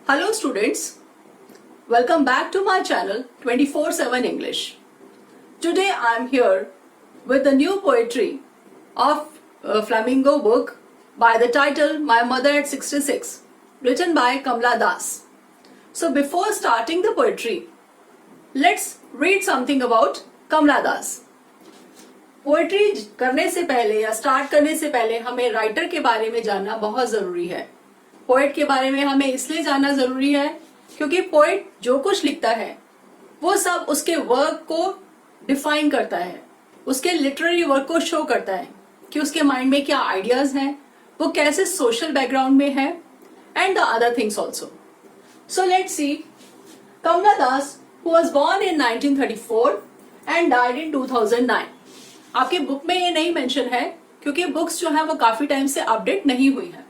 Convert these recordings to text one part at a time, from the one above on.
Hello students, welcome back to my channel 24/7 English. Today I am here with the new poetry of Flamingo book by the title My Mother at 66, written by Kamla Das. So before starting the poetry, let's read something about Kamla Das. Poetry करने से पहले या start करने से पहले हमें writer के बारे में जानना बहुत जरूरी है. पोएट के बारे में हमें इसलिए जानना जरूरी है क्योंकि पोएट जो कुछ लिखता है वो सब उसके वर्क को डिफाइन करता है, उसके लिटरेरी वर्क को शो करता है कि उसके माइंड में क्या आइडियाज हैं, वो कैसे सोशल बैकग्राउंड में है and the other things also. So let's see. Kamala Das who was born in 1934 and died in 2009. आपके बुक में ये नहीं मेंशन है क्योंकि बुक्स जो है वो काफी टाइम से अपडेट नहीं हुई है.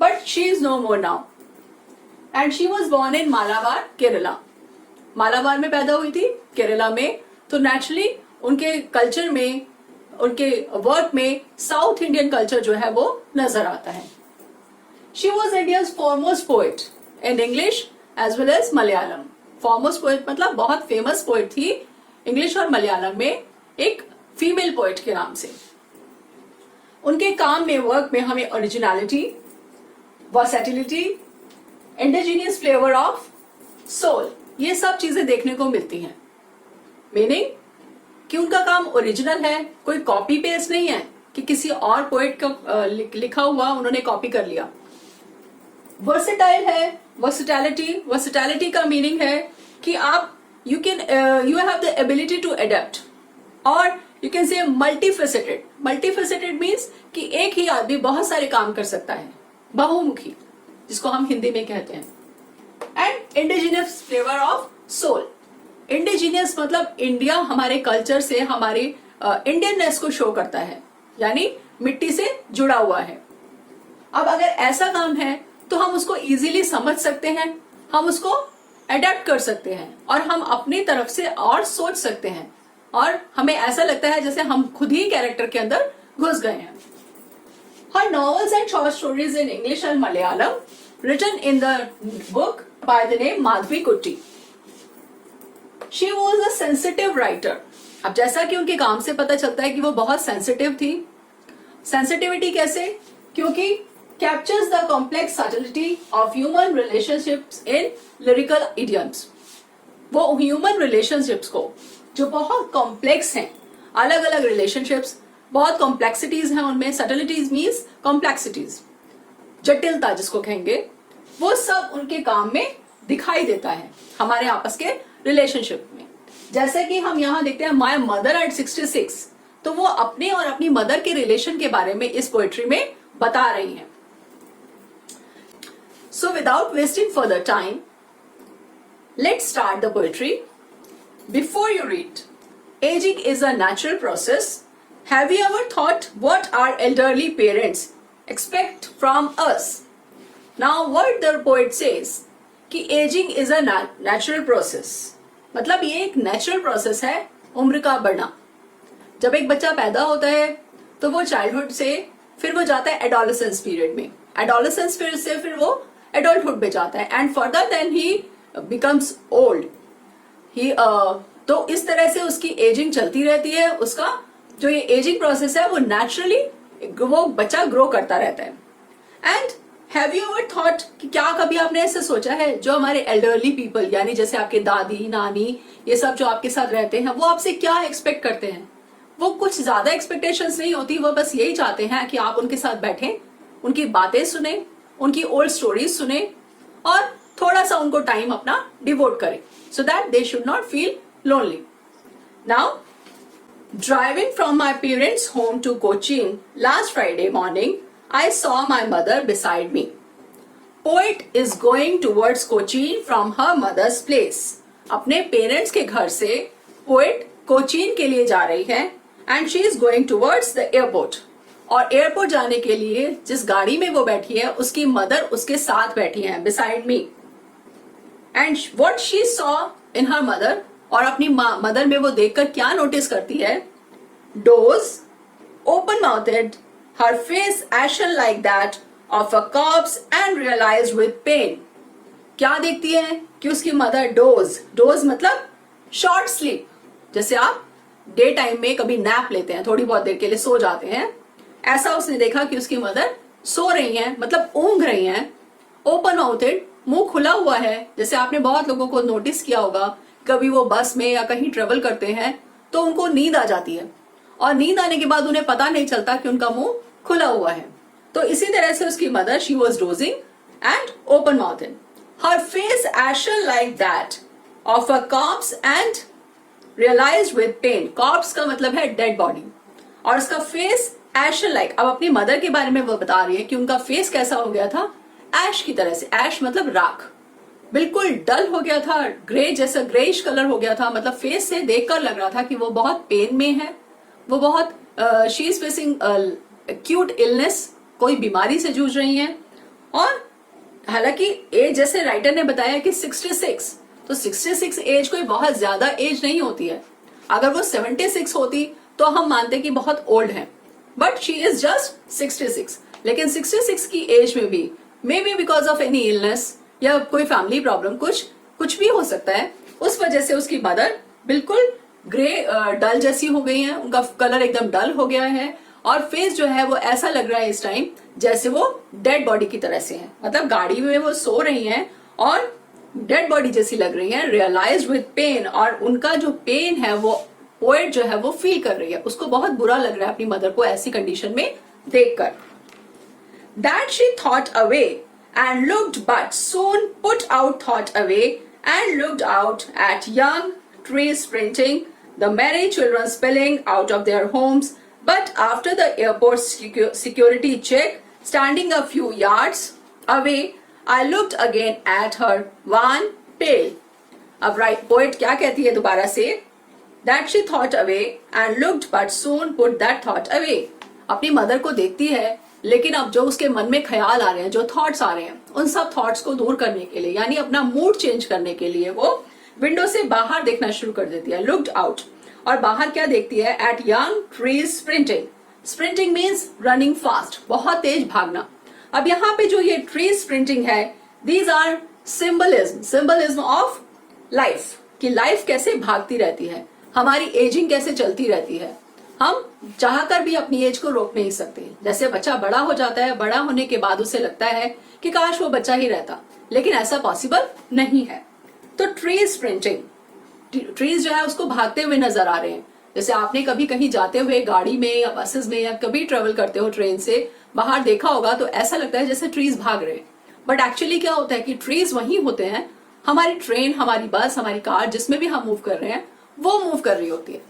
But she is no more now. And she was born in Malabar, Kerala. Malabar में पैदा हुई थी, केरला में. तो नेचुरली उनके कल्चर में, उनके वर्क में साउथ इंडियन कल्चर जो है वो नजर आता है. She was India's foremost poet in English as well as Malayalam. Foremost poet मतलब बहुत फेमस पोएट थी इंग्लिश और मलयालम में, एक फीमेल पोएट के नाम से. उनके काम में, वर्क में हमें originality, versatility, indigenous flavour of soul, ये सब चीजें देखने को मिलती हैं. मीनिंग कि उनका काम ओरिजिनल है, कोई कॉपी पेस्ट नहीं है कि किसी और पोएट का लिखा हुआ उन्होंने कॉपी कर लिया. वर्सेटाइल है. वर्सेटैलिटी का मीनिंग है कि आप you have the ability to adapt, और you can say multifaceted. Multifaceted means कि एक ही आदमी बहुत सारे काम कर सकता है, बहुमुखी, जिसको हम हिंदी में कहते हैं. And indigenous flavour of soul. Indigenous मतलब इंडिया हमारे कल्चर से, हमारे इंडियननेस को शो करता है, यानी मिट्टी से जुड़ा हुआ है. अब अगर ऐसा काम है तो हम उसको इजीली समझ सकते हैं, हम उसको अडेप्ट कर सकते हैं और हम अपनी तरफ से और सोच सकते हैं, और हमें ऐसा लगता है जैसे हम खुद ही कैरेक्टर के अंदर घुस गए हैं. Her novels and short stories in English and Malayalam, written in the book by the name Madhvi Kutti. She was a sensitive writer. अब जैसा कि उनके काम से पता चलता है कि वो बहुत सेंसिटिव थी. सेंसिटिविटी कैसे? क्योंकि captures the complex subtlety of human relationships in lyrical idioms. वो ह्यूमन रिलेशनशिप्स को जो बहुत कॉम्प्लेक्स हैं, अलग अलग रिलेशनशिप्स, बहुत कॉम्प्लेक्सिटीज हैं उनमें. सटलिटीज मीन्स कॉम्प्लेक्सिटीज, जटिलता जिसको कहेंगे, वो सब उनके काम में दिखाई देता है हमारे आपस के रिलेशनशिप में. जैसे कि हम यहाँ देखते हैं माय मदर एट 66, तो वो अपने और अपनी मदर के रिलेशन के बारे में इस पोएट्री में बता रही हैं. So without wasting further time, let's start the poetry. Before you read, ageing is a natural process. Have you ever thought what our elderly parents expect from us? Now what the poet says कि aging is a natural process. मतलब ये एक natural process है उम्र का बढ़ना. जब एक बच्चा पैदा होता है तो वो childhood से फिर वो जाता है adolescence period में. Adolescence period से फिर वो adulthood में जाता है, and further then he becomes old. तो इस तरह से उसकी aging चलती रहती है. उसका जो ये एजिंग प्रोसेस है वो नेचुरली वो बच्चा ग्रो करता रहता है. And have you ever thought कि क्या कभी आपने ऐसे सोचा है जो हमारे एल्डरली पीपल, यानी जैसे आपके दादी नानी, ये सब जो आपके साथ रहते हैं, वो आपसे क्या एक्सपेक्ट करते हैं? वो कुछ ज्यादा एक्सपेक्टेशंस नहीं होती, वो बस यही चाहते हैं कि आप उनके साथ बैठें, उनकी बातें सुने, उनकी ओल्ड स्टोरीज सुने और थोड़ा सा उनको टाइम अपना डिवोट करें, so that they should not feel lonely. Now, driving from my parents' home to Cochin last Friday morning, I saw my mother beside me. Poet is going towards Cochin from her mother's place. अपने parents के घर से poet Cochin के लिए जा रही है, and she is going towards the airport. और एयरपोर्ट जाने के लिए जिस गाड़ी में वो बैठी है उसकी मदर उसके साथ बैठी है, beside me. And what she saw in her mother, और अपनी मदर में वो देखकर क्या नोटिस करती है? Dose, open mouthed, her face ashen like that of a corpse and realized with pain. क्या देखती है कि उसकी मदर डोज मतलब शॉर्ट स्लीप, जैसे आप डे टाइम में कभी नैप लेते हैं, थोड़ी बहुत देर के लिए सो जाते हैं, ऐसा उसने देखा कि उसकी मदर सो रही हैं, मतलब ऊंघ रही हैं। ओपन माउथेड, मुंह खुला हुआ है। जैसे आपने बहुत लोगों को नोटिस किया होगा, कभी वो बस में या कहीं ट्रेवल करते हैं तो उनको नींद आ जाती है और नींद आने के बाद उन्हें पता नहीं चलता कि उनका मुंह खुला हुआ है। तो इसी तरह से उसकी mother, she was dosing and open mouthed, her face ashen like that of a corpse and realized with pain. corpse का मतलब है डेड बॉडी, और उसका फेस ashen like, अब अपनी मदर के बारे में वो बता रही है कि उनका फेस कैसा हो गया था, ऐश की तरह से। ऐश मतलब राख, बिल्कुल डल हो गया था, ग्रे जैसा ग्रेइश कलर हो गया था। मतलब फेस से देखकर लग रहा था कि वो बहुत पेन में है, वो बहुत she is facing acute illness, कोई बीमारी से जूझ रही हैं। और हालांकि एज, जैसे राइटर ने बताया कि 66, तो 66 एज कोई बहुत ज्यादा एज नहीं होती है। अगर वो 76 होती तो हम मानते कि बहुत ओल्ड है, बट शी इज जस्ट 66। लेकिन 66 की एज में भी may be because of any illness या कोई फैमिली प्रॉब्लम, कुछ भी हो सकता है, उस वजह से उसकी मदर बिल्कुल ग्रे डल जैसी हो गई है, उनका कलर एकदम डल हो गया है और फेस जो है वो ऐसा लग रहा है इस टाइम जैसे वो डेड बॉडी की तरह से है। मतलब गाड़ी में वो सो रही हैं और डेड बॉडी जैसी लग रही है। रियलाइज्ड विद पेन, और उनका जो पेन है वो पोएट जो है वो फील कर रही है, उसको बहुत बुरा लग रहा है अपनी मदर को ऐसी कंडीशन में देखकर। That she thought away and looked, but soon put out thought away and looked out at young trees sprinting, the merry children spilling out of their homes. But after the airport security check, standing a few yards away, I looked again at her, wan, pale. अब poet क्या कहती है दोबारा से? That she thought away and looked, but soon put that thought away. अपनी mother को देखती है, लेकिन अब जो उसके मन में ख्याल आ रहे हैं, जो थॉट्स आ रहे हैं, उन सब थॉट्स को दूर करने के लिए, यानी अपना मूड चेंज करने के लिए वो विंडो से बाहर देखना शुरू कर देती है, लुक्ड आउट। और बाहर क्या देखती है? At young trees sprinting. Sprinting means running fast, बहुत तेज भागना। अब यहाँ पे जो ये ट्रीज स्प्रिंटिंग है, these are symbolism of life, कि लाइफ कैसे भागती रहती है, हमारी एजिंग कैसे चलती रहती है। हम चाहकर भी अपनी एज को रोक नहीं सकते। जैसे बच्चा बड़ा हो जाता है, बड़ा होने के बाद उसे लगता है कि काश वो बच्चा ही रहता, लेकिन ऐसा पॉसिबल नहीं है। तो ट्रीज स्प्रिंटिंग, ट्रीज जो है उसको भागते हुए नजर आ रहे हैं। जैसे आपने कभी कहीं जाते हुए गाड़ी में या बसेस में या कभी ट्रेवल करते हो ट्रेन से, बाहर देखा होगा तो ऐसा लगता है जैसे ट्रीज भाग रहे हैं, बट एक्चुअली क्या होता है कि ट्रीज वही होते हैं, हमारी ट्रेन, हमारी बस, हमारी कार, जिसमें भी हम मूव कर रहे हैं वो मूव कर रही होती है।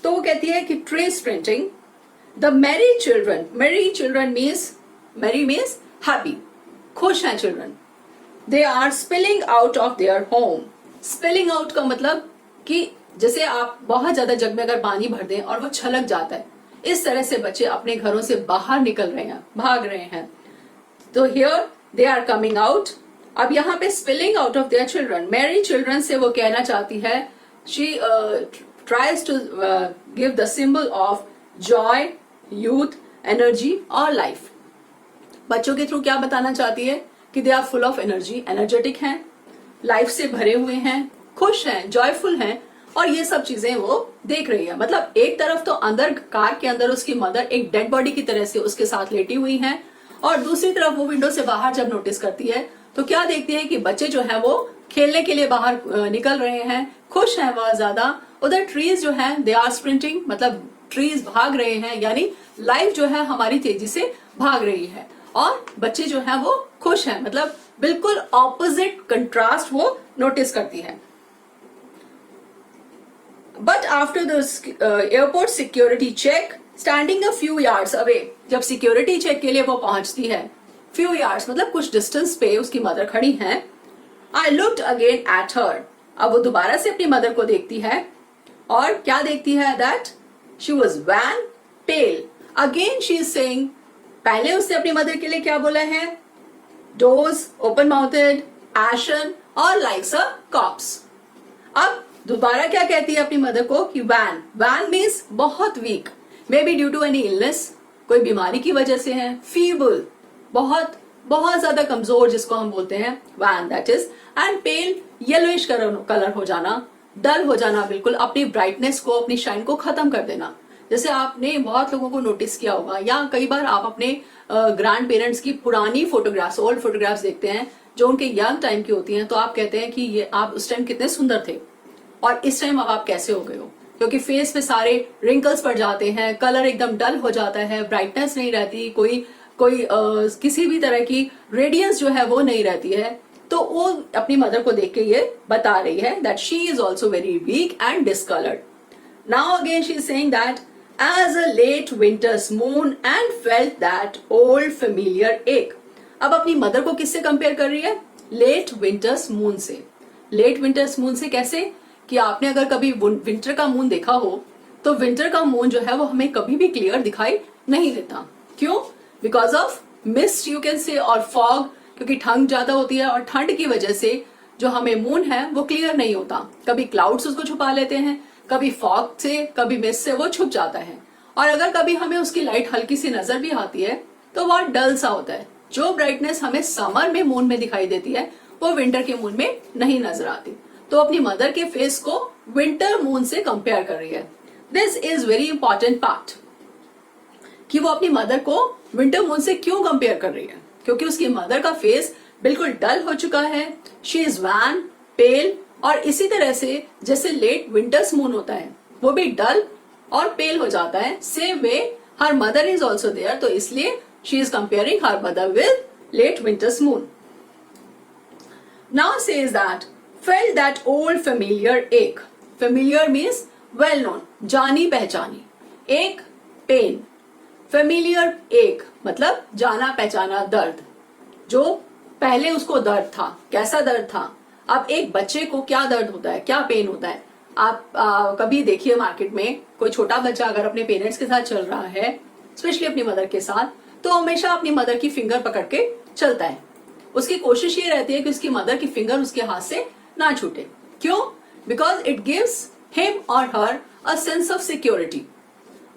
तो वो कहती है कि tree sprinting, the merry children means, merry means happy, खुश हैं children. They are spilling out of their home. Spilling out का मतलब कि जैसे आप बहुत ज्यादा जग में अगर पानी भर दें और वो छलक जाता है, इस तरह से बच्चे अपने घरों से बाहर निकल रहे हैं, भाग रहे हैं। तो here they are coming out. अब यहाँ पे spilling out of their children, merry children से वो कहना चाहती है, she tries to give the symbol of joy, youth, energy और life. बच्चों के थ्रू क्या बताना चाहती है कि they are full of energy, energetic हैं, लाइफ से भरे हुए हैं, खुश हैं, जॉयफुल हैं, और ये सब चीजें वो देख रही है। मतलब एक तरफ तो अंदर कार के अंदर उसकी मदर एक डेड बॉडी की तरह से उसके साथ लेटी हुई हैं, और दूसरी तरफ वो विंडो से बाहर जब नोटिस करती है तो क्या देखती है कि बच्चे जो है वो खेलने के लिए बाहर निकल रहे हैं, खुश हैं बहुत ज्यादा। उधर ट्रीज जो है दे आर स्प्रिंटिंग, मतलब ट्रीज भाग रहे हैं, यानी लाइफ जो है हमारी तेजी से भाग रही है, और बच्चे जो है वो खुश हैं। मतलब बिल्कुल ऑपोजिट कंट्रास्ट वो नोटिस करती है। But after the airport security check, standing a few yards away, जब सिक्योरिटी चेक के लिए वो पहुंचती है, फ्यू यार्ड्स मतलब कुछ डिस्टेंस पे उसकी मदर खड़ी हैं। I looked again at her, अब वो दोबारा से अपनी मदर को देखती है, और क्या देखती है? That she was wan, pale. Again she is saying, पहले उसने अपनी मदर के लिए क्या बोला है? डोज, ओपन माउथेड, एशन और लाइक्स अ कॉप्स। अब दोबारा क्या कहती है अपनी मदर को कि वैन, वैन मीन्स बहुत weak, may be due to any illness, कोई बीमारी की वजह से है, फीबल, बहुत बहुत ज्यादा कमजोर जिसको हम बोलते हैं wan, that is, and pale yellowish colour हो जाना, डल हो जाना, बिल्कुल अपनी ब्राइटनेस को, अपनी शाइन को खत्म कर देना। जैसे आपने बहुत लोगों को नोटिस किया होगा, या कई बार आप अपने ग्रैंड पेरेंट्स की पुरानी फोटोग्राफ्स, ओल्ड फोटोग्राफ्स देखते हैं जो उनके यंग टाइम की होती हैं, तो आप कहते हैं कि ये आप उस टाइम कितने सुंदर थे और इस टाइम अब आप कैसे हो गए हो, क्योंकि फेस पे सारे रिंकल्स पड़ जाते हैं, कलर एकदम डल हो जाता है, ब्राइटनेस नहीं रहती, कोई कोई किसी भी तरह की रेडियंस जो है वो नहीं रहती है। तो वो अपनी मदर को देख के ये बता रही है that she is also very weak and discoloured. Now again she is saying that as a late winter's moon and felt that old familiar ache. अब अपनी मदर को किससे कंपेयर कर रही है? लेट विंटर्स मून से। लेट विंटर्स मून से कैसे? कि आपने अगर कभी विंटर का मून देखा हो तो विंटर का मून जो है वो हमें कभी भी क्लियर दिखाई नहीं देता। क्यों? Because of mist you can से, और फॉग, क्योंकि ठंड ज्यादा होती है और ठंड की वजह से जो हमें मून है वो क्लियर नहीं होता। कभी क्लाउड्स उसको छुपा लेते हैं, कभी फॉग से, कभी मिस्ट से वो छुप जाता है, और अगर कभी हमें उसकी लाइट हल्की सी नजर भी आती है तो बहुत डल सा होता है। जो ब्राइटनेस हमें समर में मून में दिखाई देती है वो विंटर के मून में नहीं नजर आती। तो अपनी मदर के फेस को विंटर मून से कंपेयर कर रही है। This is very important part कि वो अपनी मदर को विंटर मून से क्यों कंपेयर कर रही है, क्योंकि उसकी मदर का फेस बिल्कुल डल हो चुका है, शी इज वैन, पेल, और इसी तरह से जैसे लेट विंटर्स मून होता है वो भी डल और पेल हो जाता है, same way her mother is also there, तो इसलिए she is comparing her mother with late winter's moon. Now says that felt that old familiar ache. Familiar means well known, जानी पहचानी, एक पेन, familiar ache मतलब जाना पहचाना दर्द, जो पहले उसको दर्द था। कैसा दर्द था? अब एक बच्चे को क्या दर्द होता है, क्या पेन होता है? आप कभी देखिए मार्केट में कोई छोटा बच्चा अगर अपने पेरेंट्स के साथ चल रहा है, स्पेशली अपनी मदर के साथ, तो हमेशा अपनी मदर की फिंगर पकड़ के चलता है। उसकी कोशिश ये रहती है कि उसकी मदर की फिंगर उसके हाथ से ना छूटे। क्यों? बिकॉज इट गिव्स हिम और हर अ सेंस ऑफ सिक्योरिटी।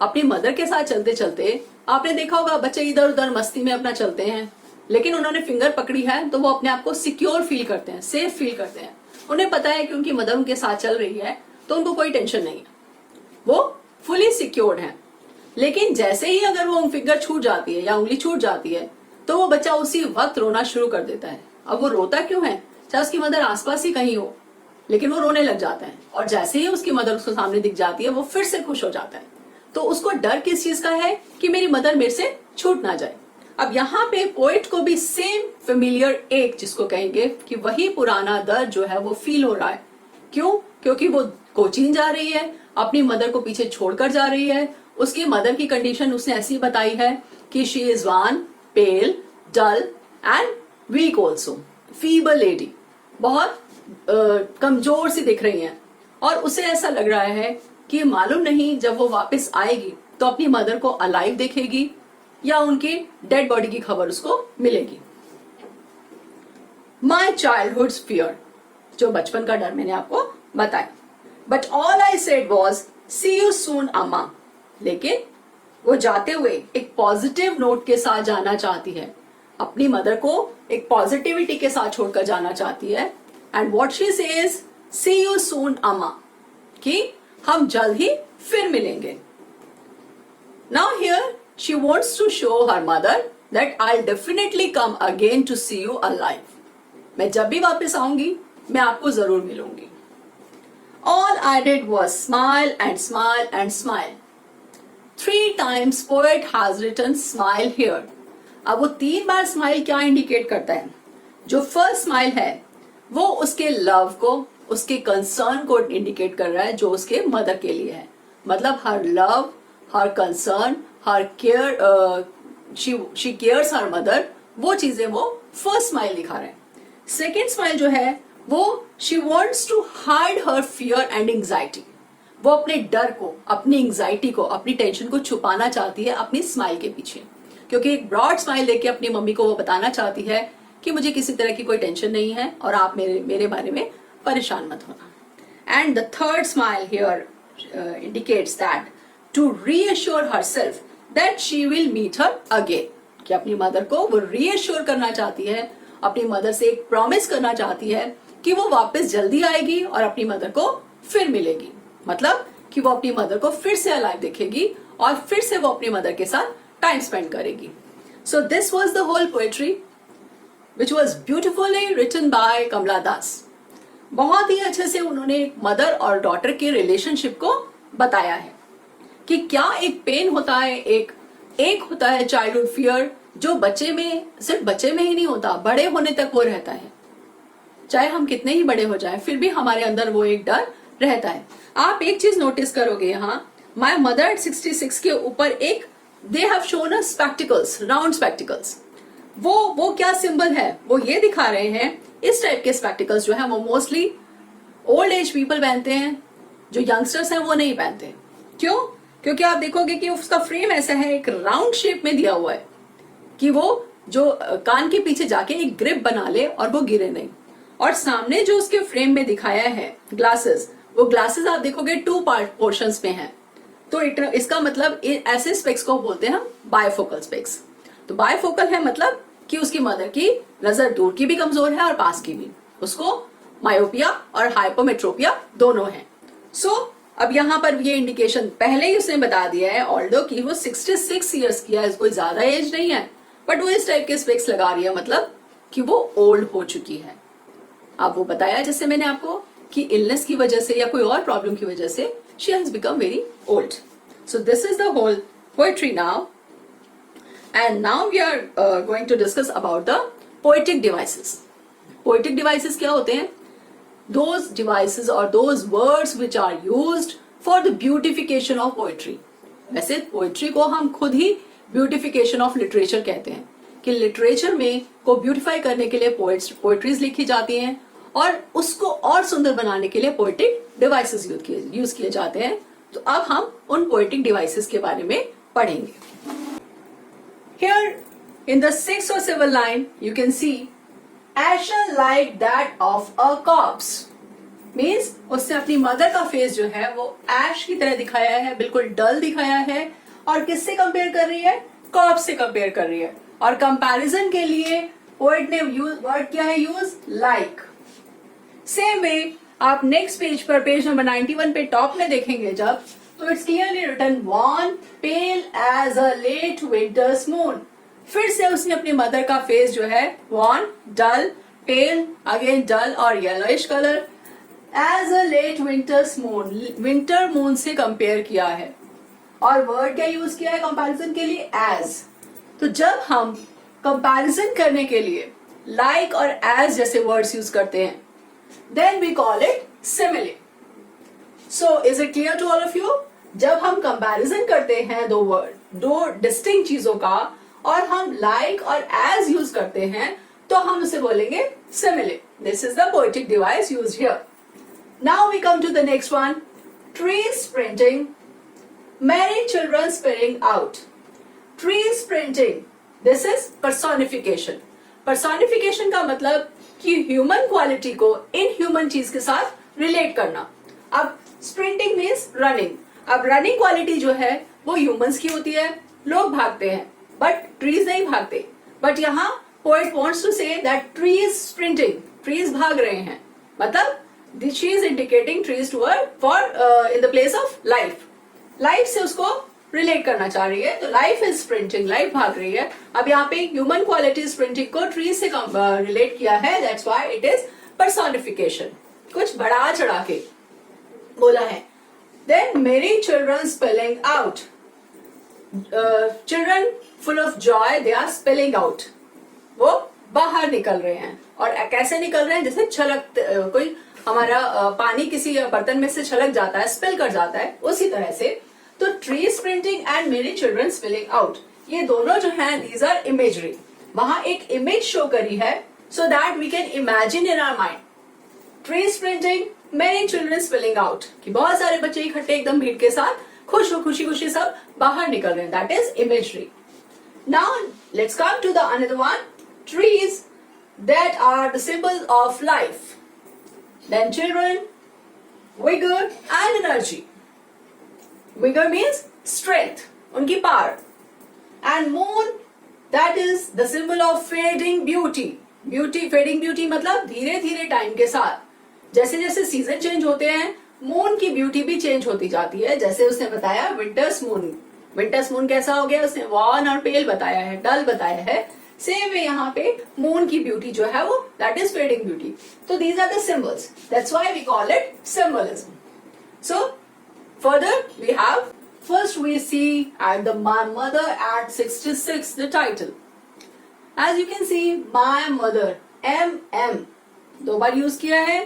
अपनी मदर के साथ चलते चलते आपने देखा होगा बच्चे इधर उधर मस्ती में अपना चलते हैं, लेकिन उन्होंने फिंगर पकड़ी है तो वो अपने आप को सिक्योर फील करते हैं, सेफ फील करते हैं। उन्हें पता है कि उनकी मदर उनके साथ चल रही है तो उनको कोई टेंशन नहीं है, वो फुली सिक्योर्ड है। लेकिन जैसे ही अगर वो फिंगर छूट जाती है या उंगली छूट जाती है तो वो बच्चा उसी वक्त रोना शुरू कर देता है। अब वो रोता क्यों है? चाहे उसकी मदर आसपास ही कहीं हो, लेकिन वो रोने लग जाता है, और जैसे ही उसकी मदर उसको सामने दिख जाती है वो फिर से खुश हो जाता है। तो उसको डर किस चीज का है? कि मेरी मदर मेरे से छूट ना जाए। अब यहाँ पे पोएट को भी सेम फेमिलियर एक, जिसको कहेंगे कि वही पुराना दर्द जो है वो फील हो रहा है। क्यों? क्योंकि वो कोचीन जा रही है, अपनी मदर को पीछे छोड़कर जा रही है। उसकी मदर की कंडीशन उसने ऐसी बताई है कि she is wan, pale, dull and weak also, feeble lady, बहुत कमजोर सी दिख रही हैं, और उसे ऐसा लग रहा है कि मालूम नहीं जब वो वापस आएगी तो अपनी मदर को अलाइव देखेगी या उनकी डेड बॉडी की खबर उसको मिलेगी। माई चाइल्डहुड फियर, जो बचपन का डर मैंने आपको बताया। But all I said was see you soon Amma. लेकिन वो जाते हुए एक पॉजिटिव नोट के साथ जाना चाहती है, अपनी मदर को एक पॉजिटिविटी के साथ छोड़कर जाना चाहती है। And what she says, see you soon Amma, कि हम जल्द ही फिर मिलेंगे। Now here she wants to show her mother that I will definitely come again to see you alive. मैं जब भी वापस आऊंगी मैं आपको जरूर मिलूंगी। All I did was smile and smile and smile. 3 times poet has written smile here. अब वो 3 बार स्माइल क्या इंडिकेट करता है? जो फर्स्ट स्माइल है वो उसके लव को, उसके कंसर्न को इंडिकेट कर रहा है, जो उसके मदर के लिए है। मतलब हर love, her concern, her care, she cares her mother, वो चीजें वो फर्स्ट स्माइल दिखा रहे हैं। सेकेंड स्माइल जो है वो she wants to hide her fear and anxiety. वो अपने डर को, अपनी एंग्जाइटी को, अपनी टेंशन को छुपाना चाहती है अपनी स्माइल के पीछे, क्योंकि एक ब्रॉड स्माइल देके अपनी मम्मी को वो बताना चाहती है कि मुझे किसी तरह की कोई टेंशन नहीं है और आप मेरे बारे में परेशान मत होना। And the third smile here indicates that to reassure herself that she will meet her again. कि अपनी मदर को वो रीअश्योर करना चाहती है, अपनी मदर से एक प्रॉमिस करना चाहती है कि वो वापस जल्दी आएगी और अपनी मदर को फिर मिलेगी। मतलब कि वो अपनी मदर को फिर से अलाइव देखेगी और फिर से वो अपनी मदर के साथ टाइम स्पेंड करेगी। So this was the whole poetry which was beautifully written by Kamala Das. बहुत ही अच्छे से उन्होंने मदर और डॉटर के रिलेशनशिप को बताया है कि क्या एक पेन होता है, एक होता है चाइल्डहुड फियर, जो बच्चे में, सिर्फ बच्चे में ही नहीं होता, बड़े होने तक वो रहता है। चाहे हम कितने ही बड़े हो जाए फिर भी हमारे अंदर वो एक डर रहता है। आप एक चीज नोटिस करोगे, यहाँ माई मदर एट 66 के ऊपर एक they have shown a spectacles, round spectacles. वो क्या सिंबल है, वो ये दिखा रहे हैं, इस टाइप के स्पेक्टिकल्स जो है वो मोस्टली ओल्ड एज पीपल पहनते हैं, जो यंगस्टर्स हैं वो नहीं पहनते। क्यों? क्योंकि आप देखोगे कि उसका फ्रेम ऐसा है, एक राउंड शेप में दिया हुआ है कि वो जो कान के पीछे जाके एक ग्रिप बना ले और वो गिरे नहीं। और सामने जो उसके फ्रेम में दिखाया है ग्लासेस, वो ग्लासेस आप देखोगे 2 पार्ट पोर्शंस में है। तो इसका मतलब ऐसे स्पेक्स को बोलते हैं हम बायफोकल स्पेक्स। तो बायफोकल है मतलब कि उसकी मदर की नजर दूर की भी कमजोर है और पास की भी, उसको मायोपिया और हाइपोमेट्रोपिया दोनों है। अब यहाँ पर ये इंडिकेशन पहले ही उसने बता दिया है, ऑल्दो कि वो 66 ईयर्स की है, कोई ज्यादा एज नहीं है, बट वो इस टाइप के स्पेक्स लगा रही है, मतलब कि वो ओल्ड हो चुकी है। अब वो बताया जैसे मैंने आपको कि इलनेस की वजह से या कोई और प्रॉब्लम की वजह से she has become very old. So this is the whole poetry now, and now we are going to discuss about the poetic devices. Poetic devices क्या होते हैं? those devices or those words which are used for the beautification of poetry। वैसे poetry को हम खुद ही beautification of literature कहते हैं कि लिटरेचर में को ब्यूटिफाई करने के लिए पोएट्रीज लिखी जाती हैं और उसको और सुंदर बनाने के लिए पोएटिक डिवाइसेस यूज किए जाते हैं। तो अब हम उन पोएटिक डिवाइसेस के बारे में पढ़ेंगे। Here in the 6th or 7th line you can see ashen like that of a corpse, means उसने अपनी मदर का फेस जो है वो ऐश की तरह दिखाया है, बिल्कुल डल दिखाया है। और किससे कंपेयर कर रही है? कॉर्प्स से कंपेयर कर रही है। और कंपैरिजन के लिए पोएट ने वर्ड क्या है यूज? लाइक। सेम वे आप नेक्स्ट पेज पर, पेज नंबर 91 पे टॉप में देखेंगे जब, तो it's clearly written wan pale as a late winter's moon. फिर से उसने अपनी मदर का फेस जो है वन, डल, पेल, अगेन डल और yellowish colour, as a late winter's moon, winter moon से कंपेयर किया है। और वर्ड क्या यूज किया है कंपैरिजन के लिए? एज। तो जब हम कंपैरिजन करने के लिए लाइक और एज जैसे वर्ड्स यूज करते हैं, then we call it simile. So is it clear to all of you? जब हम कंपैरिजन करते हैं दो वर्ड, दो डिस्टिंक्ट चीजों का, और हम लाइक और एज यूज करते हैं, तो हम उसे बोलेंगे simile. This is the poetic device used here. Now we come to the next one, trees printing, merry children spelling out। trees printing, this is personification। personification का मतलब कि ह्यूमन क्वालिटी को इनह्यूमन चीज के साथ रिलेट करना। अब sprinting means running. अब रनिंग क्वालिटी जो है वो ह्यूमंस की होती है, लोग भागते हैं बट ट्रीज नहीं भागते। बट यहाँ poet wants to say that trees sprinting, trees भाग रहे हैं, मतलब she is indicating trees to for in the place of life. Life से उसको रिलेट करना चाह रही है, तो लाइफ इज स्प्रिंटिंग, लाइफ भाग रही है। अब यहाँ पे ह्यूमन क्वालिटी स्प्रिंटिंग को ट्रीज से रिलेट किया है, that's why it is personification, कुछ बढ़ा चढ़ा के बोला है। Then merry children spelling out, children full of joy they are spelling out, वो बाहर निकल रहे हैं। और कैसे निकल रहे हैं? जैसे छलक, कोई हमारा पानी किसी बर्तन में से छलक जाता है, स्पिल कर जाता है, उसी तरह से। तो ट्री स्प्रिंटिंग एंड मेरी चिल्ड्रन स्पेलिंग आउट, ये दोनों जो हैं दीज आर इमेजरी। वहां एक इमेज शो करी है so that we can imagine in our mind. Tree sprinting, many children spelling out, कि बहुत सारे बच्चे इकट्ठे एकदम भीड़ के साथ खुशी खुशी सब बाहर निकल रहे हैं, that is imagery. Now let's come to the another one, trees that are the symbol of life, then children, vigor and energy। vigor means strength, उनकी power, and moon that is the symbol of fading beauty. Fading beauty मतलब धीरे धीरे time के साथ जैसे जैसे season change होते हैं मून की ब्यूटी भी चेंज होती जाती है। जैसे उसने बताया विंटर्स मून कैसा हो गया, उसने वॉर्न और पेल बताया है, डल बताया है। सेम वे यहाँ पे मून की ब्यूटी जो है वो दैट इज फेडिंग ब्यूटी। तो these are the symbols, that's why we call it symbolism. So further we have, first we see at the my mother at 66 the title. As you can see my mother M दो बार use किया है।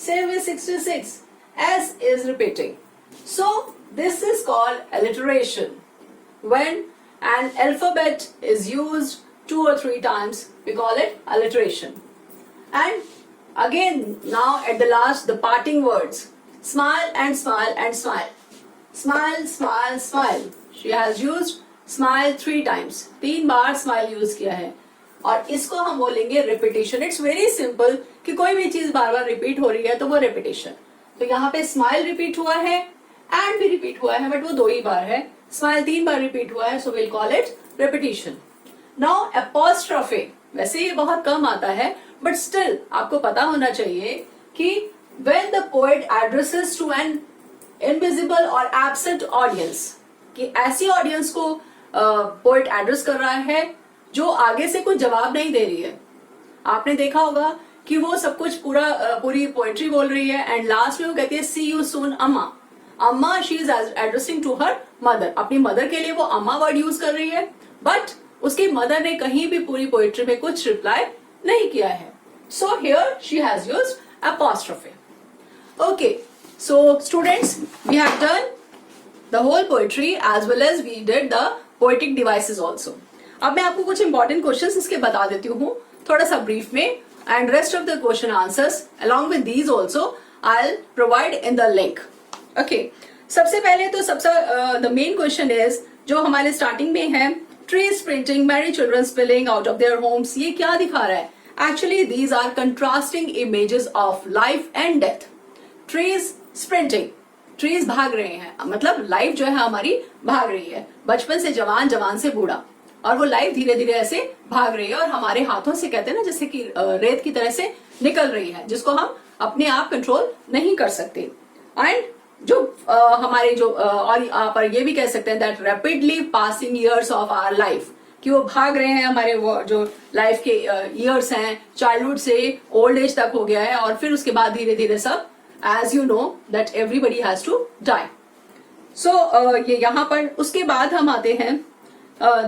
Same with 66 S is repeating. So this is called alliteration. When an alphabet is used 2 or 3 times we call it alliteration. And again now at the last the parting words, smile and smile and smile. Smile, smile, smile. She has used smile 3 times. 3 bar smile use किया है और इसको हम बोलेंगे repetition. It's very simple कि कोई भी चीज बार बार रिपीट हो रही है तो वो repetition. तो यहाँ पे smile रिपीट हुआ है and भी रिपीट हुआ है बट वो 2 ही बार है। Smile 3 बार रिपीट हुआ है so we'll call it repetition. Now apostrophe वैसे ये बहुत कम आता है बट स्टिल आपको पता होना चाहिए कि when the poet addresses to an invisible और एब्सेंट ऑडियंस, कि ऐसी ऑडियंस को पोएट एड्रेस कर रहा है जो आगे से कुछ जवाब नहीं दे रही है। आपने देखा होगा कि वो सब कुछ पूरी पोएट्री बोल रही है एंड लास्ट में वो कहती है सी you soon Amma she is addressing to her mother. अपनी मदर के लिए वो अम्मा वर्ड यूज कर रही है बट उसकी मदर ने कहीं भी पूरी पोएट्री में कुछ रिप्लाई नहीं किया है। So here she has used apostrophe. Okay, so students, we have done the whole poetry as well as we did the poetic devices also. अब मैं आपको कुछ important questions इसके बता देती हूँ थोड़ा सा brief में and rest of the question answers along with these also I'll provide in the link. Okay, सबसे पहले तो the main question is जो हमारे starting में है, trees sprinting, married children spilling out of their homes, ये क्या दिखा रहा है? Actually these are contrasting images of life and death. Trees sprinting, trees भाग रहे हैं मतलब लाइफ जो है हमारी भाग रही है, बचपन से जवान, जवान से बूढ़ा, और वो लाइफ धीरे धीरे ऐसे भाग रही है और हमारे हाथों से कहते हैं ना जैसे कि रेत की तरह से निकल रही है जिसको हम अपने आप कंट्रोल नहीं कर सकते। एंड जो हमारे जो और यहाँ पर ये भी कह सकते हैं that rapidly passing years of our life, कि वो भाग रहे हैं हमारे वो जो लाइफ के ईयर्स हैं, चाइल्डहुड से ओल्ड एज तक हो गया है और फिर उसके बाद धीरे धीरे सब as you know that everybody has to die. So ये यहाँ पर उसके बाद हम आते हैं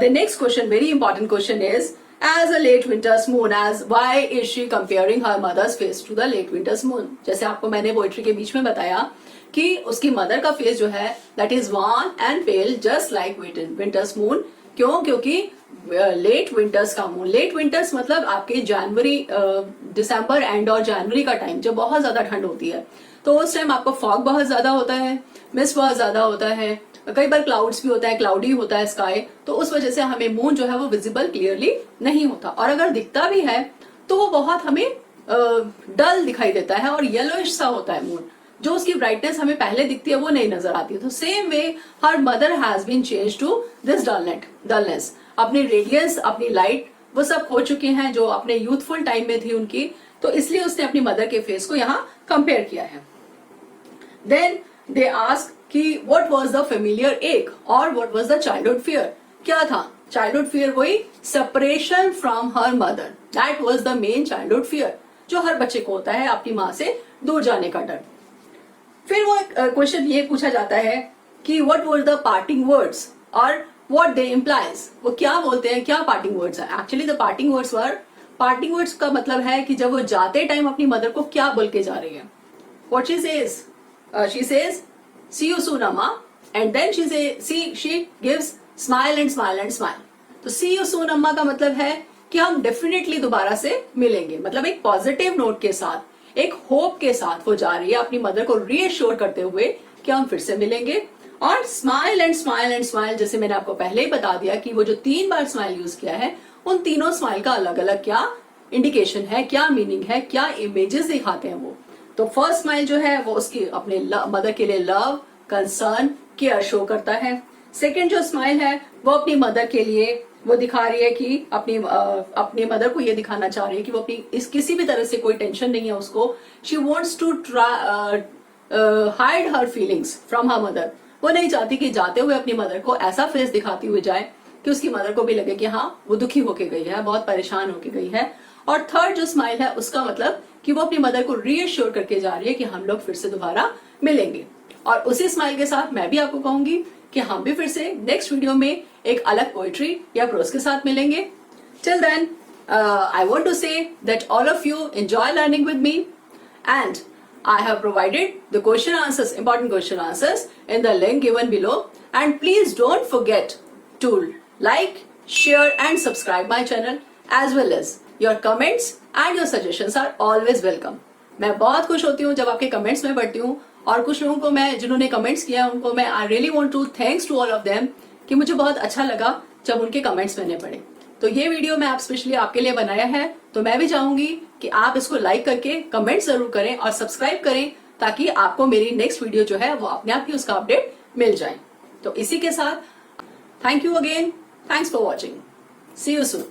the next question, very important question is as a late winter's moon, as why is she comparing her mother's face to the late winter's moon. जैसे आपको मैंने पोइट्री के बीच में बताया कि उसकी मदर का फेस जो है that is wan and pale just like winter's moon. क्यों? क्योंकि लेट विंटर्स का मून, लेट विंटर्स मतलब आपके जनवरी, दिसंबर एंड और जनवरी का टाइम जब बहुत ज्यादा ठंड होती है तो उस टाइम आपको फॉग बहुत ज्यादा होता है, मिस्ट बहुत ज्यादा होता है, कई बार क्लाउड्स भी होता है, क्लाउडी होता है स्काई, तो उस वजह से हमें मून जो है वो विजिबल क्लियरली नहीं होता और अगर दिखता भी है तो वो बहुत हमें डल दिखाई देता है और येलोइश सा होता है मून, जो उसकी ब्राइटनेस हमें पहले दिखती है वो नहीं नजर आती है। तो same way her mother has been change to this dullness, अपनी रेडियंस, अपनी लाइट वो सब खो चुके हैं जो अपने यूथफुल टाइम में थी उनकी, तो इसलिए उसने अपनी मदर के फेस को यहाँ कंपेयर किया है। देन दे आस्क कि व्हाट वाज द फेमिलियर एक और what was the childhood fear. क्या था चाइल्डहुड फियर? वही separation from her mother, that was the main childhood fear जो हर बच्चे को होता है, अपनी माँ से दूर जाने का डर। फिर वो क्वेश्चन ये पूछा जाता है कि what were the parting words और व्हाट दे इम्प्लाइज, वो क्या बोलते हैं, क्या पार्टिंग वर्ड्स है। एक्चुअली द पार्टिंग वर्ड्स का मतलब है कि जब वो जाते टाइम अपनी मदर को क्या बोल के जा रही है। What she says see you soon amma and then she gives smile and smile and smile. तो सी यू सून अम्मा का मतलब है कि हम डेफिनेटली दोबारा से मिलेंगे, मतलब एक पॉजिटिव नोट के साथ, एक होप के साथ वो जा रही है अपनी मदर को रीअश्योर करते हुए कि हम फिर से मिलेंगे। और smile and smile and smile, जैसे मैंने आपको पहले ही बता दिया कि वो जो 3 बार स्माइल यूज किया है उन तीनों स्माइल का अलग अलग क्या इंडिकेशन है, क्या मीनिंग है, क्या इमेजेस दिखाते हैं वो। तो फर्स्ट स्माइल जो है वो उसकी अपने मदर के लिए लव, कंसर्न, केयर शो करता है। सेकेंड जो स्माइल है वो अपनी मदर के लिए वो दिखा रही है कि अपनी मदर को ये दिखाना चाह रही है कि वो अपनी इस किसी भी तरह से कोई टेंशन नहीं है उसको. She wants to hide her feelings from her mother. वो नहीं चाहती कि जाते हुए अपनी मदर को ऐसा फेस दिखाती हुई जाए कि उसकी मदर को भी लगे कि हाँ वो दुखी होके गई है, बहुत परेशान होके गई है. और थर्ड जो स्माइल है उसका मतलब कि वो अपनी मदर को रीअश्योर करके जा रही है कि हम लोग फिर से दोबारा मिलेंगे. और उसी स्माइल के साथ मैं भी आपको कहूंगी कि हम भी फिर से नेक्स्ट वीडियो में एक अलग पोएट्री या प्रोज के साथ मिलेंगे. Till then I want to say that all of you enjoy learning with me, and I have provided the question answers, important question answers in the link given below. And please don't forget to like, share and subscribe my channel, as well as your comments and your suggestions are always welcome. मैं बहुत खुश होती हूँ जब आपके comments में पढ़ती हूँ, और कुछ लोगों को मैं जिन्होंने कमेंट्स किया उनको मैं I really want to thanks to all of them कि मुझे बहुत अच्छा लगा जब उनके कमेंट्स मैंने पढ़े. तो ये वीडियो मैं आप स्पेशली आपके लिए बनाया है, तो मैं भी चाहूंगी कि आप इसको लाइक करके कमेंट जरूर करें और सब्सक्राइब करें ताकि आपको मेरी नेक्स्ट वीडियो जो है वो अपने आप ही उसका अपडेट मिल जाए. तो इसी के साथ thank you again, thanks for watching, see you soon.